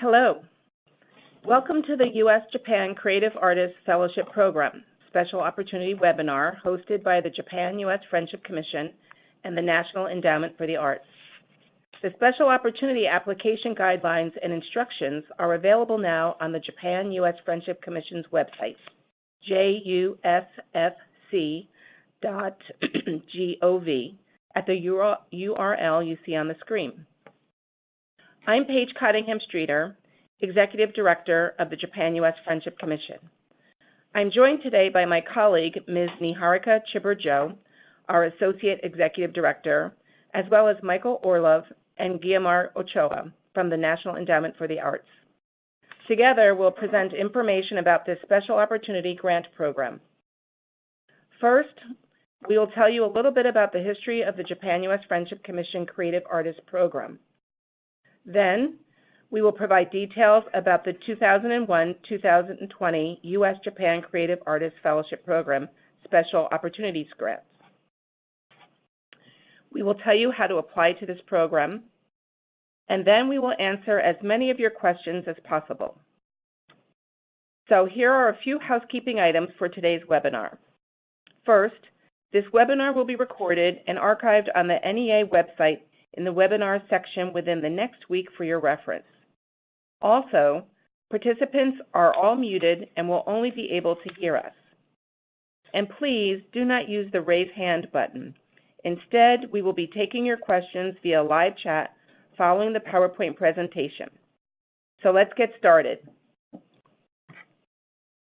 Hello. Welcome to the U.S.-Japan Creative Artists Fellowship Program, special opportunity webinar hosted by the Japan-U.S. Friendship Commission and the National Endowment for the Arts. The special opportunity application guidelines and instructions are available now on the Japan-U.S. Friendship Commission's website, jusfc.gov, at the URL you see on the screen. I'm Paige Cottingham-STREATER, Executive Director of the Japan-U.S. Friendship Commission. I'm joined today by my colleague, Ms. NIHARIKA CHIBBER, our Associate Executive Director, as well as Michael Orlov and Guillermo Ochoa from the National Endowment for the Arts. Together, we'll present information about this special opportunity grant program. First, we will tell you a little bit about the history of the Japan-U.S. Friendship Commission Creative Artists Program. Then, we will provide details about the 2001-2020 U.S.-Japan Creative Artists Fellowship Program Special Opportunities Grants. We will tell you how to apply to this program, and then we will answer as many of your questions as possible. So here are a few housekeeping items for today's webinar. First, this webinar will be recorded and archived on the NEA website in the webinar section within the next week for your reference. Also, participants are all muted and will only be able to hear us. And please do not use the raise hand button. Instead, we will be taking your questions via live chat following the PowerPoint presentation. So let's get started.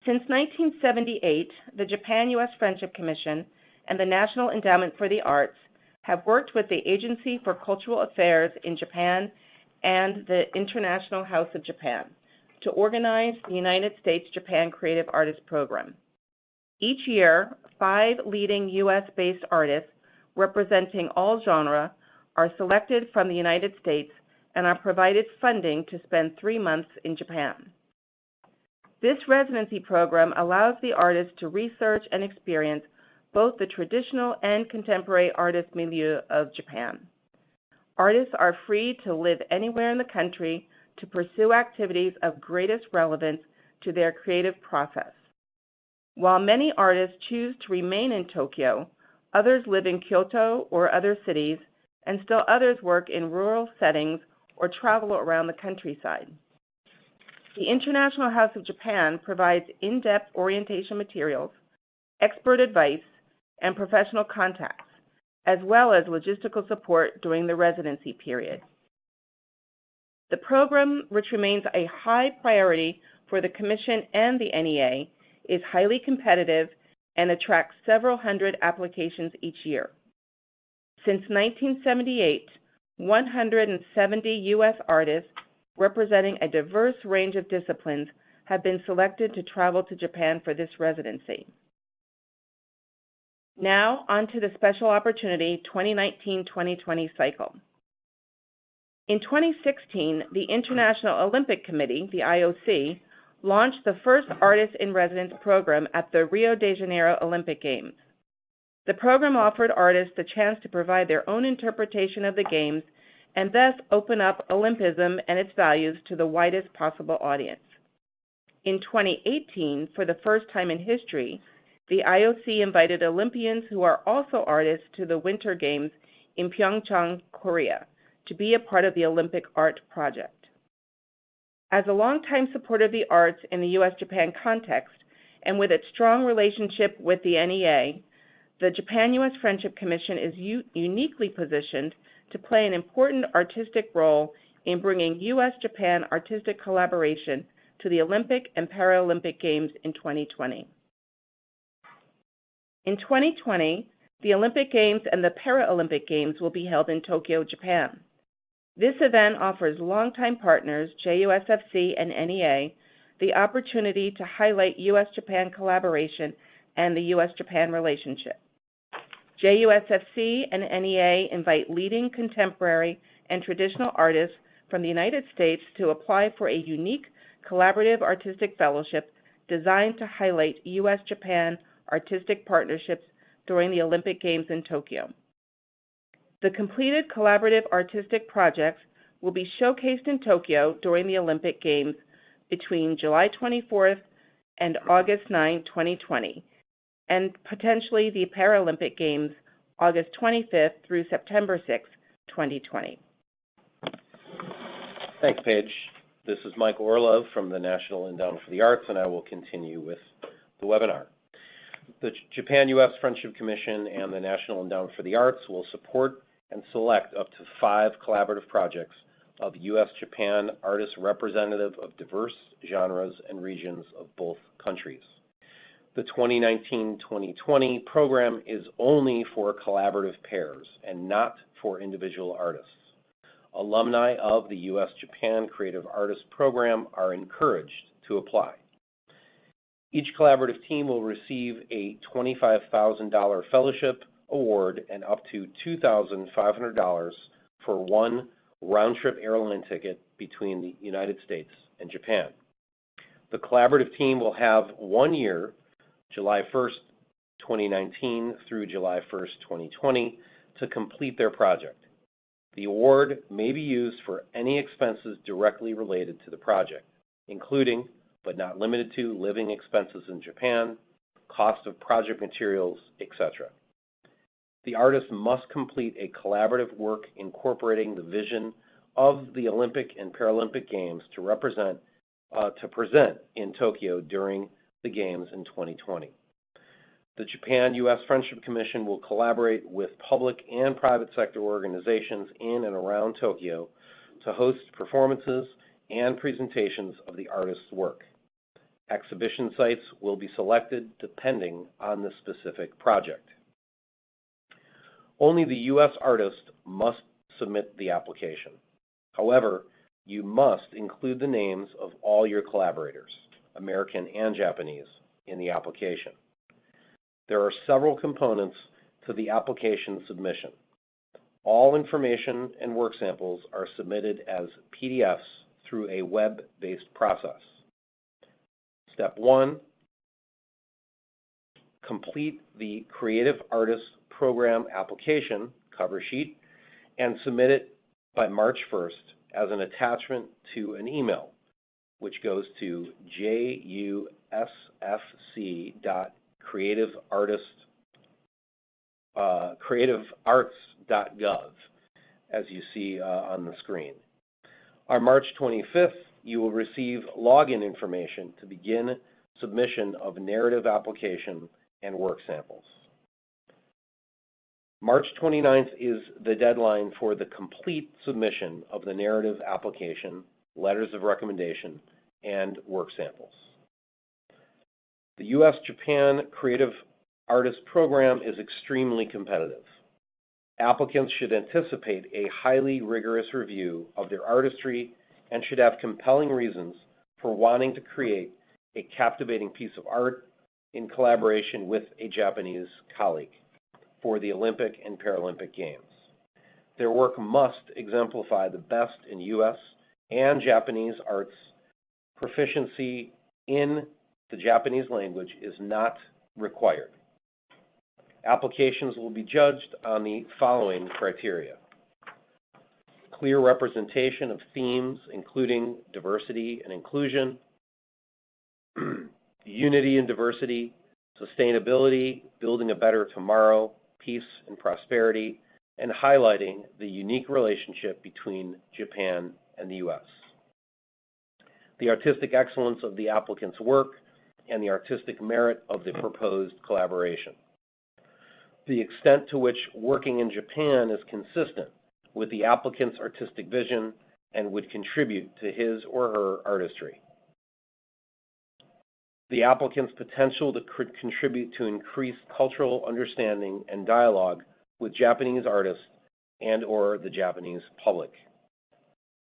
Since 1978, the Japan-U.S. Friendship Commission and the National Endowment for the Arts have worked with the Agency for Cultural Affairs in Japan and the International House of Japan to organize the United States Japan Creative Artists Program. Each year, 5 leading U.S.-based artists representing all genres are selected from the United States and are provided funding to spend 3 months in Japan. This residency program allows the artists to research and experience both the traditional and contemporary artist milieu of Japan. Artists are free to live anywhere in the country to pursue activities of greatest relevance to their creative process. While many artists choose to remain in Tokyo, others live in Kyoto or other cities, and still others work in rural settings or travel around the countryside. The International House of Japan provides in-depth orientation materials, expert advice, and professional contacts, as well as logistical support during the residency period. The program, which remains a high priority for the Commission and the NEA, is highly competitive and attracts several hundred applications each year. Since 1978, 170 U.S. artists representing a diverse range of disciplines have been selected to travel to Japan for this residency. Now, on to the Special Opportunity 2019-2020 cycle. In 2016, the International Olympic Committee, the IOC, launched the first Artist in Residence program at the Rio de Janeiro Olympic Games. The program offered artists the chance to provide their own interpretation of the Games and thus open up Olympism and its values to the widest possible audience. In 2018, for the first time in history, the IOC invited Olympians who are also artists to the Winter Games in Pyeongchang, Korea, to be a part of the Olympic Art Project. As a longtime supporter of the arts in the U.S.-Japan context, and with its strong relationship with the NEA, the Japan-U.S. Friendship Commission is uniquely positioned to play an important artistic role in bringing U.S.-Japan artistic collaboration to the Olympic and Paralympic Games in 2020. In 2020, the Olympic Games and the Paralympic Games will be held in Tokyo, Japan. This event offers longtime partners, JUSFC and NEA, the opportunity to highlight U.S.-Japan collaboration and the U.S.-Japan relationship. JUSFC and NEA invite leading contemporary and traditional artists from the United States to apply for a unique collaborative artistic fellowship designed to highlight U.S.-Japan artistic partnerships during the Olympic Games in Tokyo. The completed collaborative artistic projects will be showcased in Tokyo during the Olympic Games between July 24th and August 9, 2020, and potentially the Paralympic Games August 25th through September 6, 2020. Thanks, Paige. This is Mike Orlov from the National Endowment for the Arts, and I will continue with the webinar. The Japan-U.S. Friendship Commission and the National Endowment for the Arts will support and select up to 5 collaborative projects of U.S.-Japan artists representative of diverse genres and regions of both countries. The 2019-2020 program is only for collaborative pairs and not for individual artists. Alumni of the U.S.-Japan Creative Artist Program are encouraged to apply. Each collaborative team will receive a $25,000 fellowship award and up to $2,500 for one round-trip airline ticket between the United States and Japan. The collaborative team will have 1 year, July 1st, 2019 through July 1st, 2020, to complete their project. The award may be used for any expenses directly related to the project, including, but not limited to, living expenses in Japan, cost of project materials, etc. The artist must complete a collaborative work incorporating the vision of the Olympic and Paralympic Games to present in Tokyo during the Games in 2020. The Japan-U.S. Friendship Commission will collaborate with public and private sector organizations in and around Tokyo to host performances and presentations of the artist's work. Exhibition sites will be selected depending on the specific project. Only the U.S. artist must submit the application. However, you must include the names of all your collaborators, American and Japanese, in the application. There are several components to the application submission. All information and work samples are submitted as PDFs through a web-based process. Step 1, complete the Creative Artist Program application cover sheet and submit it by March 1st as an attachment to an email, which goes to creativearts.gov, as you see on the screen. On March 25th, you will receive login information to begin submission of narrative application and work samples. March 29th is the deadline for the complete submission of the narrative application, letters of recommendation, and work samples. The U.S.-Japan Creative Artist Program is extremely competitive. Applicants should anticipate a highly rigorous review of their artistry and should have compelling reasons for wanting to create a captivating piece of art in collaboration with a Japanese colleague for the Olympic and Paralympic Games. Their work must exemplify the best in U.S. and Japanese arts. Proficiency in the Japanese language is not required. Applications will be judged on the following criteria: clear representation of themes including diversity and inclusion, unity and diversity, sustainability, building a better tomorrow, peace and prosperity, and highlighting the unique relationship between Japan and the U.S. The artistic excellence of the applicant's work and the artistic merit of the proposed collaboration. The extent to which working in Japan is consistent with the applicant's artistic vision and would contribute to his or her artistry. The applicant's potential to contribute to increased cultural understanding and dialogue with Japanese artists and/or the Japanese public.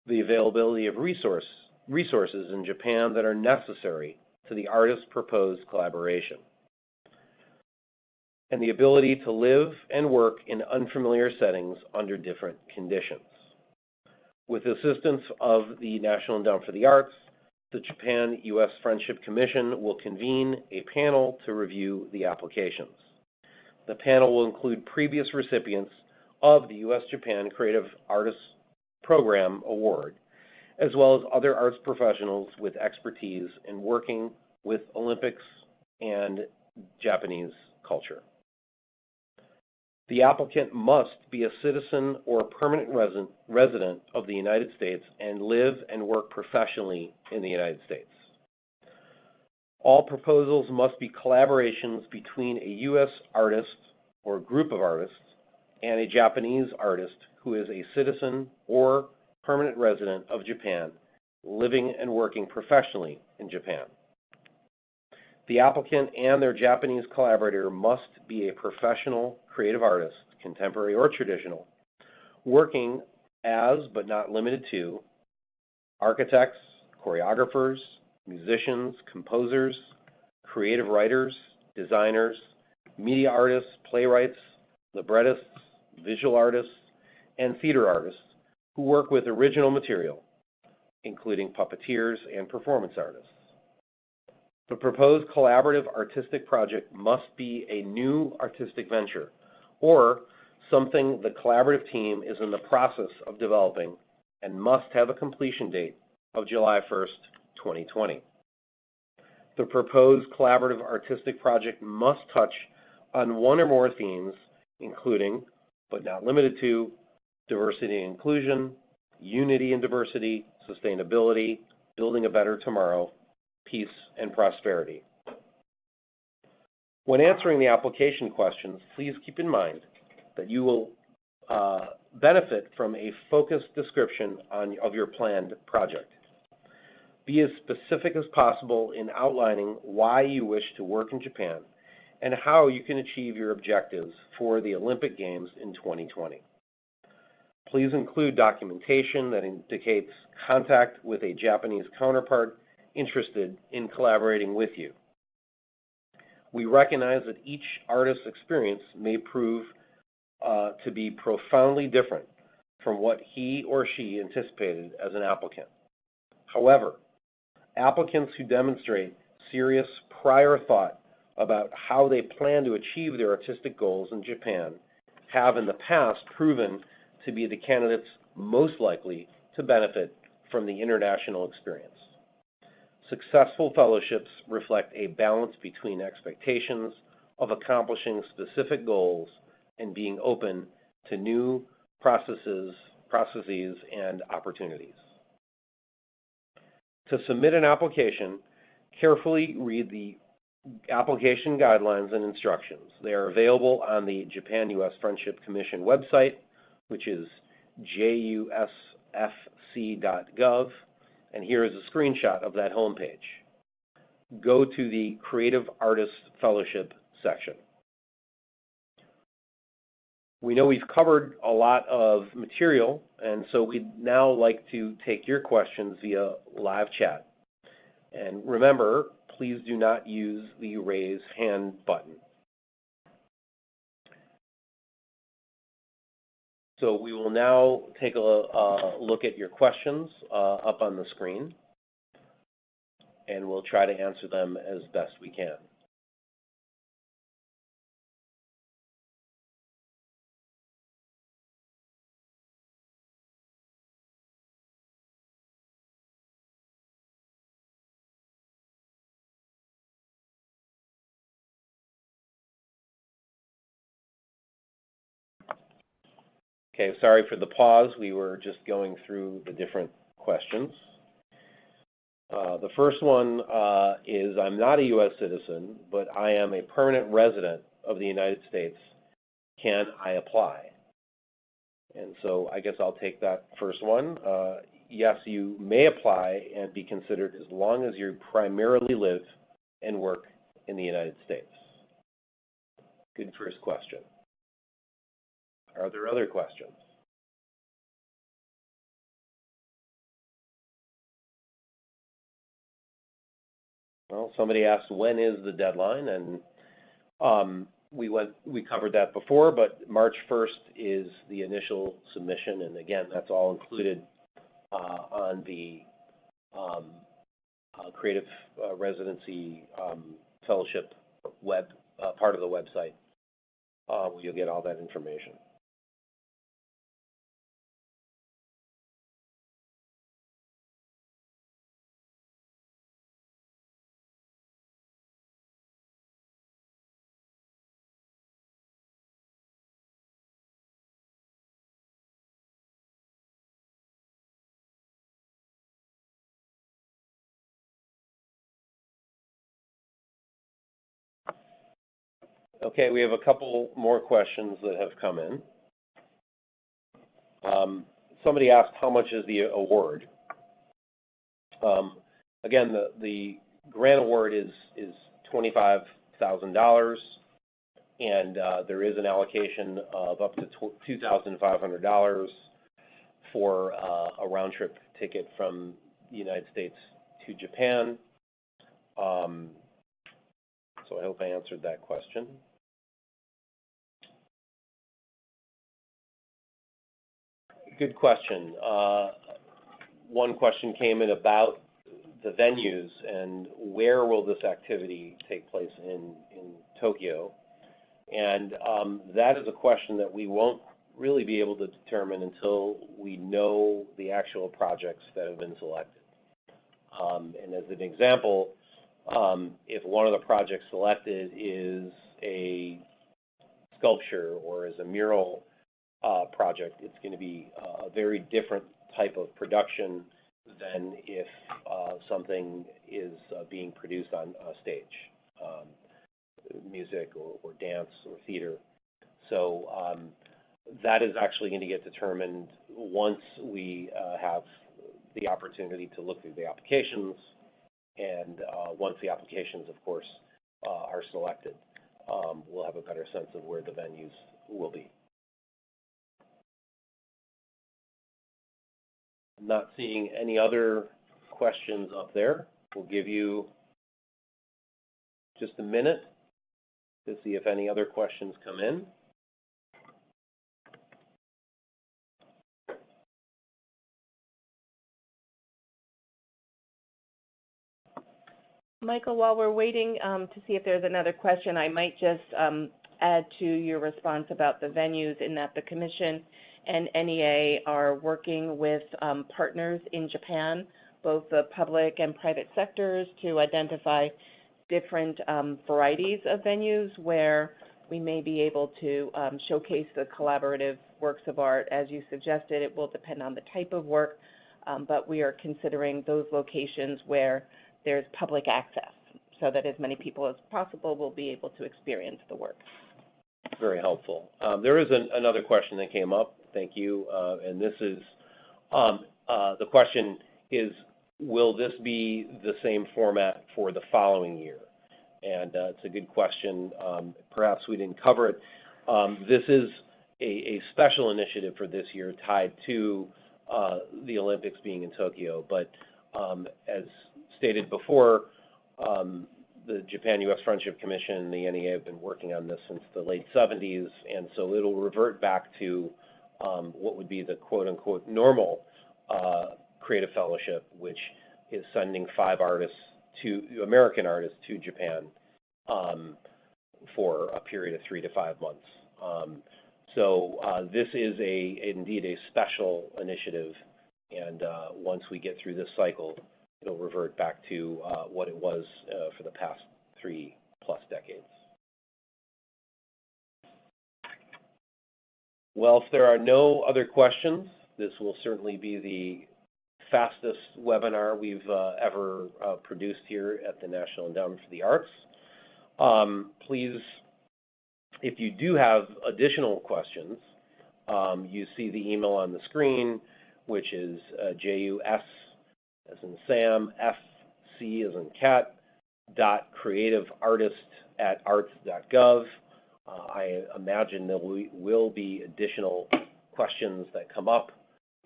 The availability of resources in Japan that are necessary to the artist's proposed collaboration. And the ability to live and work in unfamiliar settings under different conditions. With the assistance of the National Endowment for the Arts, the Japan-U.S. Friendship Commission will convene a panel to review the applications. The panel will include previous recipients of the U.S.-Japan Creative Artists Program Award, as well as other arts professionals with expertise in working with Olympics and Japanese culture. The applicant must be a citizen or permanent resident of the United States and live and work professionally in the United States. All proposals must be collaborations between a U.S. artist or group of artists and a Japanese artist who is a citizen or permanent resident of Japan, living and working professionally in Japan. The applicant and their Japanese collaborator must be a professional creative artist, contemporary or traditional, working as, but not limited to, architects, choreographers, musicians, composers, creative writers, designers, media artists, playwrights, librettists, visual artists, and theater artists who work with original material, including puppeteers and performance artists. The proposed collaborative artistic project must be a new artistic venture or something the collaborative team is in the process of developing and must have a completion date of July 1st, 2020. The proposed collaborative artistic project must touch on one or more themes, including, but not limited to, diversity and inclusion, unity and diversity, sustainability, building a better tomorrow, peace, and prosperity. When answering the application questions, please keep in mind that you will benefit from a focused description of your planned project. Be as specific as possible in outlining why you wish to work in Japan and how you can achieve your objectives for the Olympic Games in 2020. Please include documentation that indicates contact with a Japanese counterpart interested in collaborating with you. We recognize that each artist's experience may prove to be profoundly different from what he or she anticipated as an applicant. However, applicants who demonstrate serious prior thought about how they plan to achieve their artistic goals in Japan have in the past proven to be the candidates most likely to benefit from the international experience. Successful fellowships reflect a balance between expectations of accomplishing specific goals and being open to new processes and opportunities. To submit an application, carefully read the application guidelines and instructions. They are available on the Japan-U.S. Friendship Commission website, which is jusfc.gov, and here is a screenshot of that homepage. Go to the Creative Artists Fellowship section. We know we've covered a lot of material, and so we'd now like to take your questions via live chat. And remember, please do not use the raise hand button. So we will now take a look at your questions up on the screen, and we'll try to answer them as best we can. Okay, sorry for the pause. We were just going through the different questions. The first one is, I'm not a U.S. citizen, but I am a permanent resident of the United States. Can I apply? And so I guess I'll take that first one. Yes, you may apply and be considered as long as you primarily live and work in the United States. Good first question. Are there other questions? Well, somebody asked when is the deadline, and we covered that before, but March 1st is the initial submission, and again, that's all included on the Creative Residency Fellowship web part of the website. You'll get all that information. Okay, we have a couple more questions that have come in. Somebody asked, how much is the award? Again, the grant award is $25,000, and there is an allocation of up to $2,500 for a round-trip ticket from the United States to Japan. So I hope I answered that question. Good question. One question came in about the venues and where will this activity take place in Tokyo. And that is a question that we won't really be able to determine until we know the actual projects that have been selected. And as an example, if one of the projects selected is a sculpture or is a mural project, it's going to be a very different type of production than if something is being produced on a stage, music or dance or theater. So that is actually going to get determined once we have the opportunity to look through the applications, and once the applications, of course, are selected, we'll have a better sense of where the venues will be. I'm not seeing any other questions up there. We'll give you just a minute to see if any other questions come in. Michael, while we're waiting to see if there's another question, I might just add to your response about the venues, in that the Commission and NEA are working with partners in Japan, both the public and private sectors, to identify different varieties of venues where we may be able to showcase the collaborative works of art. As you suggested, it will depend on the type of work, but we are considering those locations where there's public access, so that as many people as possible will be able to experience the work. Very helpful. There is another question that came up. Thank you. And this is, the question is, will this be the same format for the following year? And it's a good question. Perhaps we didn't cover it. This is a special initiative for this year tied to the Olympics being in Tokyo. But as stated before, the Japan-U.S. Friendship Commission and the NEA have been working on this since the late 70s, and so it'll revert back to what would be the quote-unquote normal creative fellowship, which is sending 5 artists, American artists, to Japan for a period of 3 to 5 months. So this is indeed a special initiative, and once we get through this cycle, it'll revert back to what it was for the past 3+ decades. Well, if there are no other questions, this will certainly be the fastest webinar we've ever produced here at the National Endowment for the Arts. Please, if you do have additional questions, you see the email on the screen, which is JUS as in Sam, FC as in cat, .creativeartist@arts.gov. I imagine there will be additional questions that come up,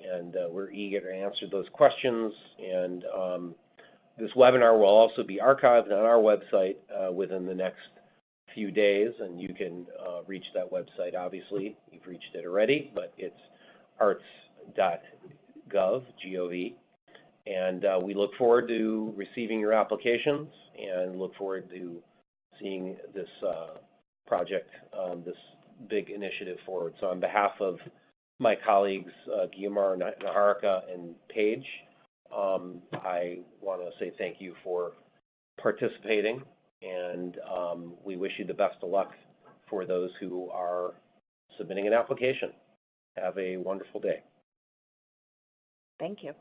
and we're eager to answer those questions. And this webinar will also be archived on our website within the next few days, and you can reach that website. Obviously, you've reached it already, but it's arts.gov, G-O-V. And we look forward to receiving your applications and look forward to seeing this project, this big initiative forward. So on behalf of my colleagues, Guillemar, NIHARIKA, and PAIGE, I want to say thank you for participating, and we wish you the best of luck for those who are submitting an application. Have a wonderful day. Thank you.